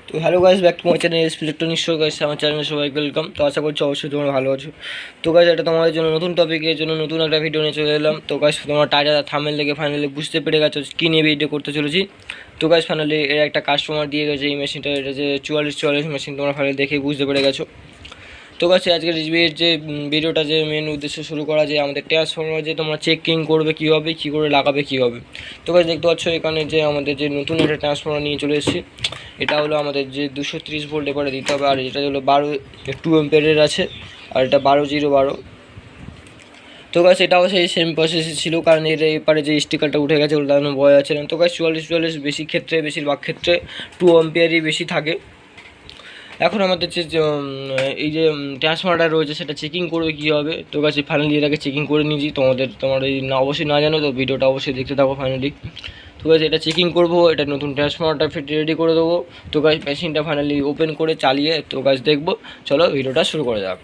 তো hello guys, back to my channel electronics show. Guys, আমার চ্যানেলে সবাই ওয়েলকাম। তো আশা করছি অবশ্যই তোমরা ভালো আছো। তো গাইস, এটা তোমাদের জন্য নতুন টপিকের জন্য নতুন একটা ভিডিও নিয়ে চলে এলাম। তো গাইস, তোমরা টাইটেল থাম্বনেল দেখে ফাইনালি বুঝতে পেরে গেছো কী নিয়ে ভিডিও করতে চলেছি। তো গাইস, ফাইনালি এর একটা কাস্টমার দিয়ে গেছে এই মেশিনটা, এটা যে 4444 মেশিন, তোমরা ফাইনালি দেখেই বুঝতে পেরে গেছো। তো গাইস, আজকের রিভিউয়ের যে ভিডিওটা যে মেন উদ্দেশ্য শুরু করা, যে আমাদের ট্রান্সফর্মার যে তোমরা চেকিং করবে কীভাবে, কী করে লাগাবে কীভাবে। তো গাইস, দেখতে পাচ্ছ এখানে যে আমাদের যে নতুন একটা ট্রান্সফর্মার নিয়ে চলে এসেছি। এটা হলো আমাদের যে 230 ভোল্ট এবারে দিতে হবে, আর এটা হলো 2 অ্যাম্পিয়ারের আছে, আর এটা 12 0 12। তো গাছ এটাও সেই সেম প্রসেসে ছিল, কারণ এর এপারে যে স্টিকারটা উঠে গেছে ওটা বয় আছে না। তো গাছ 44 বেশি ক্ষেত্রে, বেশিরভাগ ক্ষেত্রে 2 অ্যাম্পিয়ারই বেশি থাকে। এখন আমাদের যে এই যে ট্রান্সফর্মারটা রয়েছে সেটা চেকিং করবে কী হবে। তো গাছ ফাইনালি এটাকে চেকিং করে নিয়েছি। তোমরা এই না অবশ্যই না জানো তো ভিডিওটা অবশ্যই দেখতে থাকো ফাইনালি। তো গাছ এটা চেকিং করবো, এটা নতুন ট্রান্সফর্মারটা ফিট রেডি করে দেবো। তো গাছ মেশিনটা ফাইনালি ওপেন করে চালিয়ে তো গাছ দেখবো। চলো ভিডিওটা শুরু করে যাক।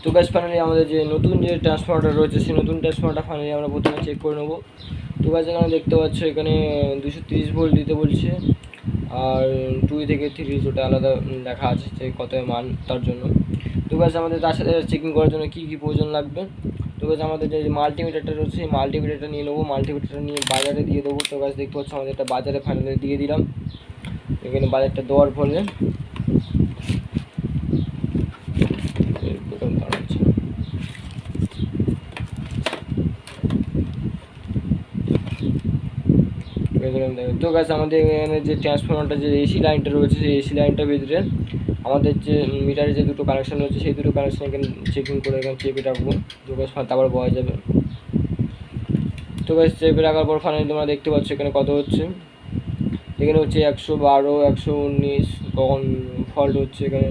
তো গাছ ফাইনালি আমাদের যে নতুন যে ট্রান্সফর্মারটা রয়েছে সেই নতুন ট্রান্সফর্মারটা ফাইনালি আমরা প্রথমে চেক করে নেবো। তো গাছ এখানে দেখতে পাচ্ছ এখানে 230 ভোল্ট দিতে বলছে, আর 2 থেকে 3 ওটা আলাদা লেখা আছে যে কত মান তার জন্য। তো গাছ আমাদের তার সাথে চেকিং করার জন্য কী কী প্রয়োজন লাগবে। তো গাছ আমাদের যে মাল্টিমিটারটা রয়েছে সেই মাল্টিমিটারটা নিয়ে নেবো, মাল্টিমিটারটা নিয়ে বাজারে দিয়ে দেবো। তো গাছ দেখতে পাচ্ছ আমাদের একটা বাজারে ফাইনালি দিয়ে দিলাম। এখানে বাজারটা দেওয়ার ফলে তো গাছ আমাদের এখানে যে ট্রান্সফর্মারটা যে এসি লাইনটা রয়েছে সেই এসি লাইনটার ভিতরে আমাদের যে মিটারে যে দুটো কানেকশান রয়েছে সেই দুটো কানেকশান এখানে চেকিং করে এখানে চেপে রাখবো। তো গাছ তারপর পাওয়া যাবে। তো গাছ চেপে রাখার পর ফাইনালি তোমরা দেখতে পাচ্ছ এখানে কত হচ্ছে। এখানে হচ্ছে 112 119 কখন ফল্ট হচ্ছে এখানে।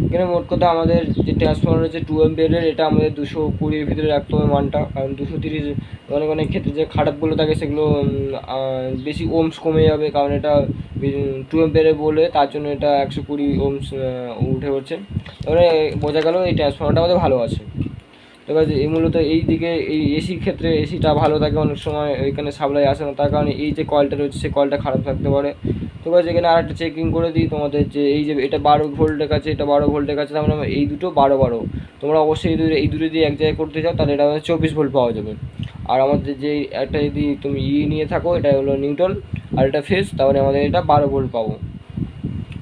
এখানে মোট কথা আমাদের যে ট্রান্সফর্মার রয়েছে 2 অ্যাম্পিয়ারের, এটা আমাদের 220-এর ভিতরে রাখতে হবে মানটা, কারণ 230 অনেক অনেক ক্ষেত্রে যে খারাপগুলো থাকে সেগুলো বেশি ওমস কমে যাবে, কারণ এটা 2 অ্যাম্পিয়ারে বলে তার জন্য এটা 120 ওমস উঠে পড়ছে। এবারে বোঝা গেল এই ট্রান্সফর্মারটা আমাদের ভালো আছে। তো এই মূলত এই দিকে এই এসির ক্ষেত্রে এসিটা ভালো থাকে, অনেক সময় এখানে সাপ্লাই আসে না, তার কারণে এই যে কয়েলটা রয়েছে সেই কয়েলটা খারাপ থাকতে পারে। তো এখানে আর একটা চেকিং করে দিই তোমাদের যে এই যে এটা 12 ভোল্টের কাছে, এটা 12 ভোল্টের কাছে, তার মানে এই দুটো 12 তোমরা অবশ্যই এই দুটো দিয়ে এক জায়গায় করতে চাও তাহলে এটা আমাদের 24 ভোল্ট পাওয়া যাবে। আর আমাদের যে একটা যদি তুমি নিয়ে থাকো এটা হলো নিউট্রাল, আর এটা ফেজ, তাহলে আমাদের এটা 12 ভোল্ট পাবো।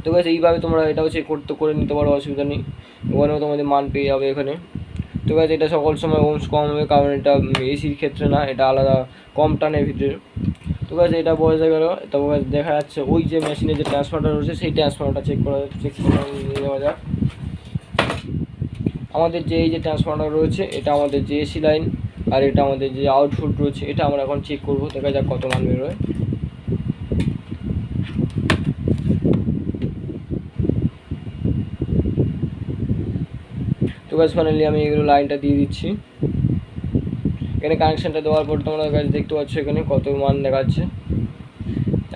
তো এইভাবে তোমরা এটাও চেক করে নিতে পারো, অসুবিধা নেই। ওখানেও তোমাদের মান পেয়ে যাবে এখানে। তো গাছ এটা সকল সময় ওমস কম হবে, কারণ এটা এসির ক্ষেত্রে না, এটা আলাদা কম টানের ভিতরে। তো গাছ এটা বোঝা গেল। তো গাছ দেখা যাচ্ছে ওই যে মেশিনে যে ট্রান্সফর্মারটা রয়েছে সেই ট্রান্সফর্মারটা চেক করে নেওয়া যাক। আমাদের যে এই যে ট্রান্সফর্মারটা রয়েছে এটা আমাদের যে এসি লাইন, আর এটা আমাদের যে আউটপুট রয়েছে এটা আমরা এখন চেক করবো, দেখা যাক কত মান বেরোয়। তো গাছ ফাইনালি আমি এগুলো লাইনটা দিয়ে দিচ্ছি। এখানে কানেকশানটা দেওয়ার পর তোমরা গাছ দেখতে পাচ্ছ এখানে কত মান দেখাচ্ছে,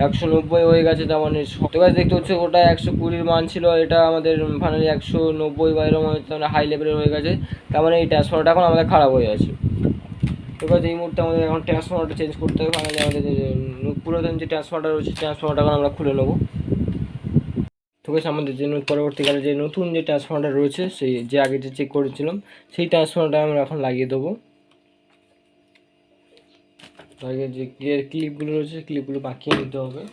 190 হয়ে গেছে। তার মানে তো গাছ দেখতে হচ্ছে ওটা 120 মান ছিল, এটা আমাদের ফাইনালি 190 বা এরকম হাই লেভেলের হয়ে গেছে। তার মানে এই ট্রান্সফর্মারটা এখন আমাদের খারাপ হয়ে আছে। তো গাছ এই মুহূর্তে আমাদের এখন ট্রান্সফর্মারটা চেঞ্জ করতে হবে। ফাইনালি আমাদের যে পুরাতন যে ট্রান্সফর্মারটা রয়েছে ট্রান্সফর্মারটা এখন আমরা খুলে নেবো। তো গাছ আমাদের যে পরবর্তীকালে যে নতুন যে ট্রান্সফর্মারটা রয়েছে সেই যে আগে যে চেক করেছিলাম সেই ট্রান্সফর্মারটা আমরা এখন লাগিয়ে দেবো। আগে যে ক্লিপগুলো রয়েছে ক্লিপগুলো বাঁকিয়ে নিতে হবে।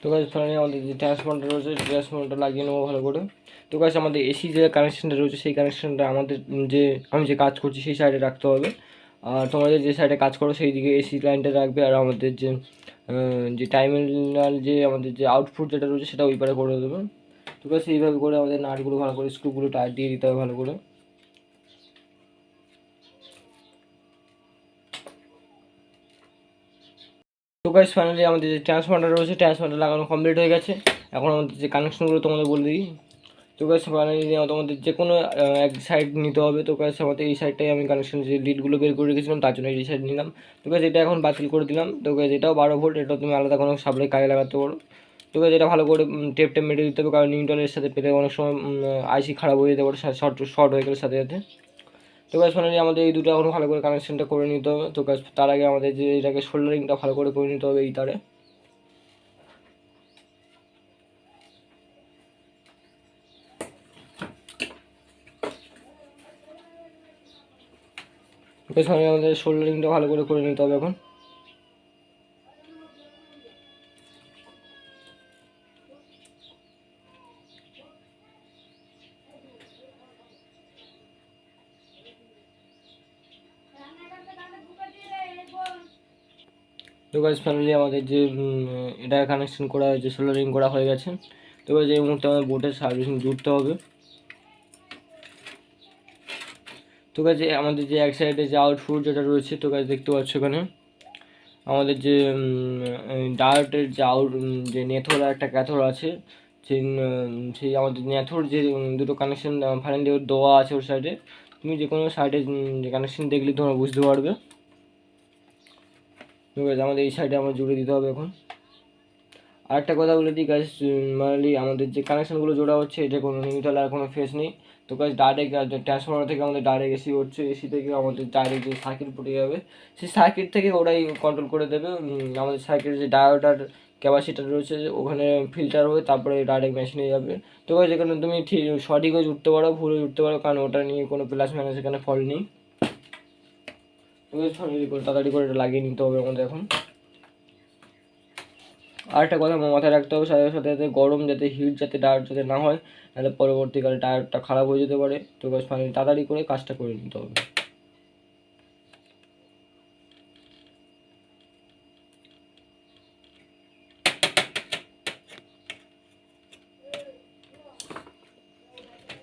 তো গাছ ফাইনালি আমাদের যে ট্রান্সফর্মারটা রয়েছে ট্রান্সফর্মারটা লাগিয়ে নেবো ভালো করে। তো গাছ আমাদের এসি যে কানেকশানটা রয়েছে সেই কানেকশানটা আমাদের যে আমি যে কাজ করছি সেই সাইডে রাখতে হবে, আর তোমাদের যে সাইডে কাজ করো সেই দিকে এসি লাইনটা রাখবে, আর আমাদের যে টার্মিনাল যে আমাদের যে আউটপুট যেটা রয়েছে সেটা ওই পারে করে দেবে। তো গাছ এইভাবে করে আমাদের নাটগুলো ভালো করে স্ক্রুগুলো টাইট দিয়ে দিতে হবে ভালো করে। তো গাইস ফাইনালি আমাদের যে ট্রান্সফর্মারটা রয়েছে ট্রান্সফর্মারটা লাগানো কমপ্লিট হয়ে গেছে। এখন আমাদের যে কানেকশনগুলো তোমাদের বলে দিই। তো গাছ ফাইনালি তোমাদের যে কোনো এক সাইড নিতে হবে। তো গাছ আমাদের এই সাইডটাই আমি কানেকশন যে লিডগুলো বের করে রেখেছিলাম তার জন্য এই সাইড নিলাম। তো গাছ এটা এখন বাতিল করে দিলাম। তো গাছ এটাও 12 ভোল্ট, এটাও তুমি আলাদা কোনো সাপ্লাই কাজে লাগাতে পারো। তো গাছ এটা ভালো করে টেপ মেরে দিতে হবে, কারণ নিউট্রালের সাথে পেলে অনেক সময় আইসি খারাপ হয়ে যেতে পারে, শর্ট হয়ে গেলে সাথে সাথে। তো গাছ ফাইনালি আমাদের এই দুটো এখন ভালো করে কানেকশনটা করে নিতে হবে। তো গাছ তার আগে আমাদের যে এটাকে সোল্ডারিংটা ভালো করে নিতে হবে এই তারে। গাছ ফাইনালি আমাদের সোল্ডারিংটা ভালো করে নিতে হবে এখন। তো গাইস ফাইনালি আমাদের যে এটা কানেকশন করা হয়েছে, সোল্ডারিং করা হয়ে গেছে। তো গাইস এই মুহূর্তে আমাদের বোর্ডের সার্ভিসিং জুড়তে হবে। তো গাইস আমাদের যে এক সাইডে যে আউটপুট যেটা রয়েছে, তো গাইস দেখতে পাচ্ছ এখানে আমাদের যে ডায়োডের যে যে নেথর আর একটা ক্যাথর আছে, সেই আমাদের নেথর যে দুটো কানেকশন ফাইনালি দেওয়া আছে ওর সাইডে। তুমি যে কোনো সাইডে যে কানেকশন দেখলে তোমরা বুঝতে পারবে। তো গাইস আমাদের এই সাইডে আমরা জুড়ে দিতে হবে এখন। আরেকটা কথা বলে দিই গাইস, মানে আমাদের যে কানেকশনগুলো জোড়া হচ্ছে এটা কোনো নিউট্রাল আর কোনো ফেস নেই। তো গাইস ডাইরেক্ট ট্রান্সফরমার থেকে আমাদের ডাইরেক্ট এসি হচ্ছে, এসি থেকে আমাদের ডাইরেক্ট যে সার্কিট পড়ে যাবে সেই সার্কিট থেকে ওরাই কন্ট্রোল করে দেবে। আমাদের সার্কিটের যে ডায়োড আর ক্যাপাসিটার রয়েছে ওখানে ফিল্টার হয়ে তারপরে ডাইরেক্ট মেশিনে যাবে। তো গাইস এখানে তুমি ঠিক সঠিক হয়ে জুড়তে পারো, ভুলে জুড়তে পারো, কারণ ওটা নিয়ে কোনো প্লাস মাইনাস এখানে ফল্ট নেই। তো গাইস তাড়াতাড়ি করে এটা লাগিয়ে নিতে হবে আমাদের এখন। আরেকটা কথা মাথায় রাখতে হবে, সাথে সাথে যাতে গরম যাতে হিট যাতে ডায়োড যাতে না হয়, নাহলে পরবর্তীকালে টায়ারটা খারাপ হয়ে যেতে পারে। তো বাস ফাইনালি তাড়াতাড়ি করে কাজটা করে নিতে হবে।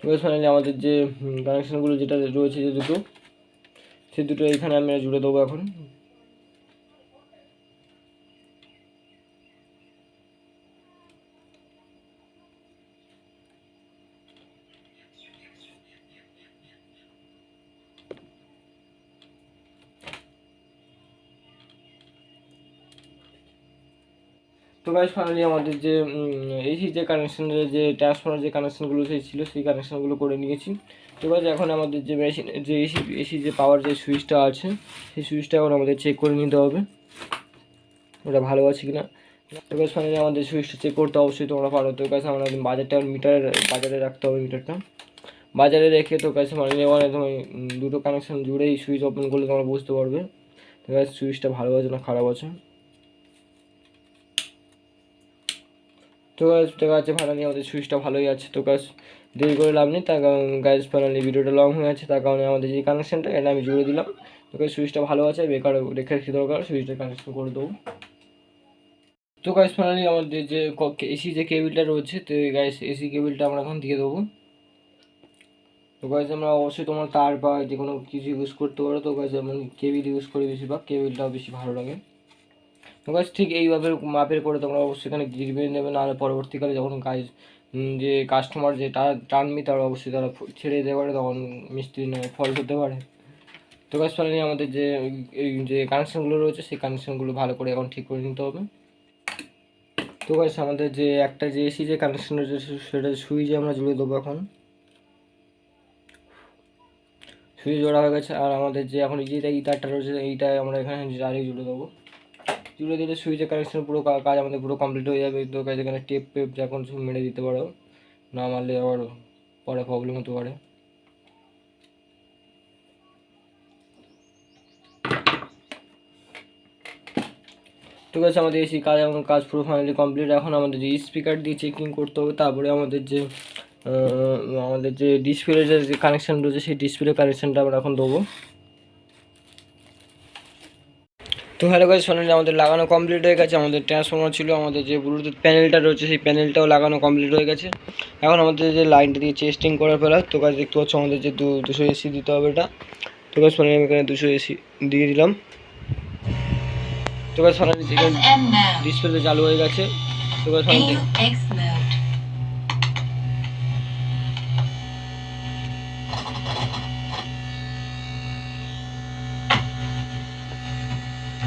তো বাস ফাইনালি আমাদের যে কানেকশানগুলো যেটা রয়েছে যে দুটো, সেই দুটো এখানে আমি জুড়ে দেবো এখন। তো গাইস ফাইনালি আমাদের যে এসি যে কানেকশানের যে ট্রান্সফরমার যে কানেকশানগুলো ছিল সেই কানেকশানগুলো করে নিয়েছি। তো গাইস এখন আমাদের যে মেশিনের যে এসি যে পাওয়ার যে সুইচটা আছে সেই সুইচটা এখন আমাদের চেক করে নিতে হবে ওটা ভালো আছে কিনা। তো গাইস ফাইনালি আমাদের সুইচটা চেক করতে অবশ্যই তোমরা পারো। তো গাইস আমরা বাজারটা বাজারে রাখতে হবে, মিটারটা বাজারে রেখে তো গাইস ফাইনালি মানে তুমি দুটো কানেকশান জুড়েই সুইচ ওপেন করলে তোমরা বুঝতে পারবে তো গাইস সুইচটা ভালো আছে না খারাপ আছে। তো গাইস দেখা যাচ্ছে ফাইনালি আমাদের সুইচটা ভালোই আছে। তো গাইস দেরি করে লাভ নেই, তার কারণ গাইস ফাইনালি ভিডিওটা লং হয়ে আছে, তার কারণে আমাদের যে কানেকশানটা এটা আমি জুড়ে দিলাম। তো গাইস সুইচটা ভালো আছে, বেকার রেখে রাখি দরকার, সুইচটা কানেকশন করে দেবো। তো গাইস ফাইনালি আমাদের যে এসি যে কেবিলটা রয়েছে, তো গাইস এসি কেবিলটা আমরা এখন দিয়ে দেবো। তো গাইস আমরা অবশ্যই তোমার তার বা যে কোনো কিছু ইউজ করতে পারো। তো গাইস আমি কেবিল ইউজ করি বেশিরভাগ, কেবিলটাও বেশি ভালো লাগে। তো গাইস ঠিক এইভাবে মাপের করে তোমরা অবশ্যই এখানে গিরবে নেবে, নাহলে পরবর্তীকালে যখন গাইস যে কাস্টমার যে টানবি তারা অবশ্যই তারা ছেড়ে দিতে পারে, তখন মিস্ত্রি ফল্ট হতে পারে। তো গাইস ফাইনালি আমাদের যে এই যে কানেকশানগুলো রয়েছে সেই কানেকশানগুলো ভালো করে এখন ঠিক করে নিতে হবে। তো গাইস আমাদের যে একটা যে এসি যে কানেকশন রয়েছে সেটা সুইচে আমরা জুড়ে দেবো এখন। সুইচ জোড়া হয়ে গেছে, আর আমাদের যে এখন এই তারটা রয়েছে এইটা আমরা এখানে ডাইরেক্ট জুড়ে দেবো। জুড়ে দিলে সুইচের কানেকশন পুরো কাজ আমাদের পুরো কমপ্লিট হয়ে যাবে। তো গাইস এখানে টেপ যখন মেরে দিতে পারো, না মারলে আবার পরে প্রবলেম হতে পারে। তো গাইস আমাদের এসি কাজ পুরো ফাইনালি কমপ্লিট। এখন আমাদের যে স্পিকার দিয়ে চেকিং করতে হবে, তারপরে আমাদের যে ডিসপ্লে যে কানেকশান রয়েছে সেই ডিসপ্লে কানেকশানটা আমরা এখন দেবো। তো হ্যালো গাইস ফাইনালি আমাদের লাগানো কমপ্লিট হয়ে গেছে। আমাদের ট্রান্সফরমার ছিল, আমাদের যে ব্লুটুথ প্যানেলটা রয়েছে সেই প্যানেলটাও লাগানো কমপ্লিট হয়ে গেছে। এখন আমাদের যে লাইনটা দিয়ে চেস্টিং করার ফেলা। তো গাইস দেখতে পাচ্ছ আমাদের যে 200 এসি দিতে হবে এটা। তো গাইস ফাইনালি আমি এখানে 200 এসি দিয়ে দিলাম। তো গাইস ফাইনালি ডিসপ্লে চালু হয়ে গেছে। তো গাইস ফাইনালি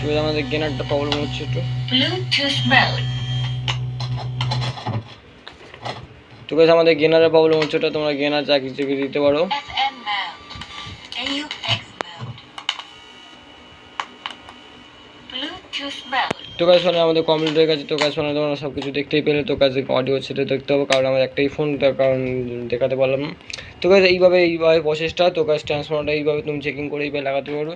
তো আমাদের গেনারটা প্রবলেম হচ্ছে একটু। তো গাইস আমাদের গেনারের প্রবলেম হচ্ছে, ওটা তোমরা গেনার যা কিছু দিতে পারো। তো গাইস মানে আমাদের কমপ্লিট হয়ে গেছে। তো গাইস মানে তোমরা সব কিছু দেখতেই পেলে। তো গাইস অডিও সেটা দেখতে হবে, কারণ আমার একটাই ফোন, তার কারণ দেখাতে পারলাম না। তো গাইস এইভাবে প্রসেসটা। তো গাইস ট্রান্সফর্মারটা এইভাবে তুমি চেকিং করে এইভাবে লাগাতে পারবে।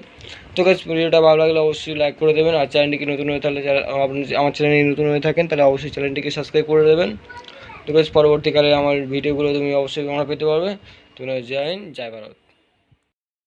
তো গাইস ভিডিওটা ভালো লাগলে অবশ্যই লাইক করে দেবেন, আর চ্যানেলটিকে নতুন হয়ে তাহলে আপনি আমার চ্যানেলে নতুন হয়ে থাকেন তাহলে অবশ্যই চ্যানেলটিকে সাবস্ক্রাইব করে দেবেন। তো গাইস পরবর্তীকালে আমার ভিডিওগুলো তুমি অবশ্যই তোমরা পেতে পারবে। তোমরা জয় হিন্দ, জয় ভারত।